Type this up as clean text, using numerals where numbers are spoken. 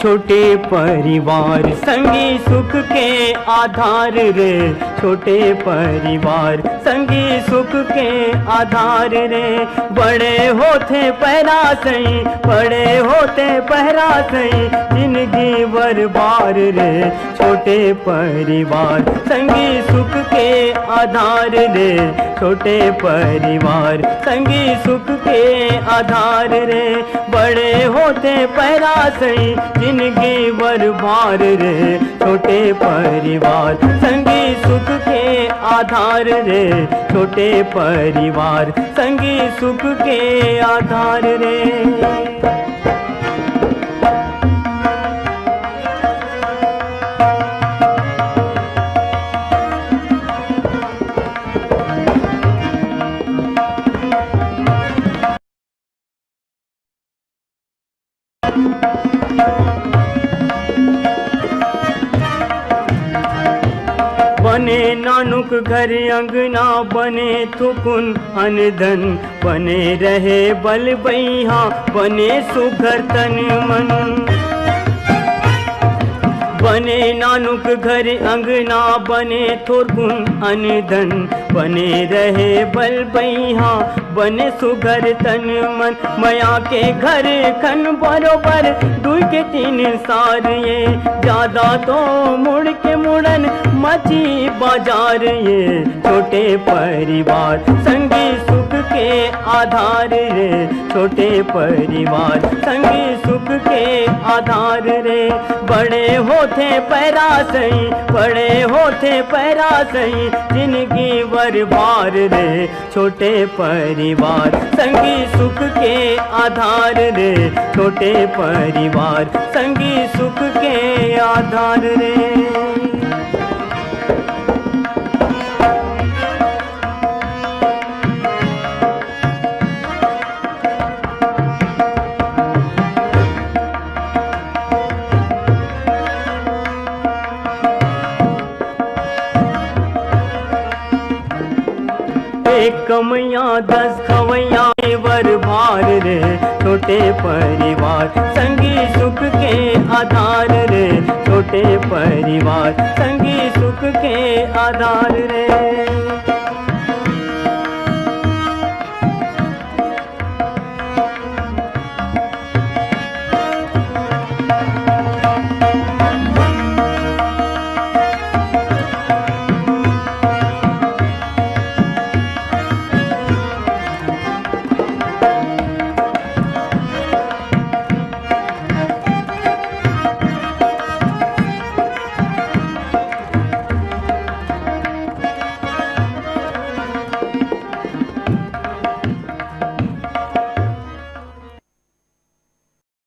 छोटे परिवार संगी सुख के आधार रे, छोटे परिवार संगी सुख के आधार रे। बड़े होते पहरा सही, बड़े होते पहरा सही, जिंदगी भर बार रे। छोटे परिवार संगी सुख के आधार रे, छोटे परिवार संगी सुख के आधार रे। बड़े होते पहरा सही, जिंदगी भर भार रे। छोटे परिवार संगी सुख के आधार रे, छोटे परिवार संगी सुख के आधार रे। बने नानुक घर अंगना, बने थुकुन अनधन, बने रहे बल बैहा, बने सुघर तन मन। बने नानुक घर अंगना, बने थुकुन अनधन, बने रहे बल बैहा, बने सुघर तन मन। मया के घर खन बरोबर दुई के तीन सार ये, ज्यादा तो मुड़ के मुड़न मची बाजार ये। छोटे परिवार संगी सुख के आधार रे, छोटे परिवार संगी सुख के आधार रे। बड़े होते पैरा सही, बड़े होते पैरा सही, जिंदगी भर भार रे। छोटे परिवार संगी सुख के आधार रे, छोटे परिवार संगी सुख के आधार रे। एक कमैया 10 खवैया वर भार रे। छोटे परिवार संगी सुख के आधार रे, छोटे परिवार संगी सुख के आधार रे।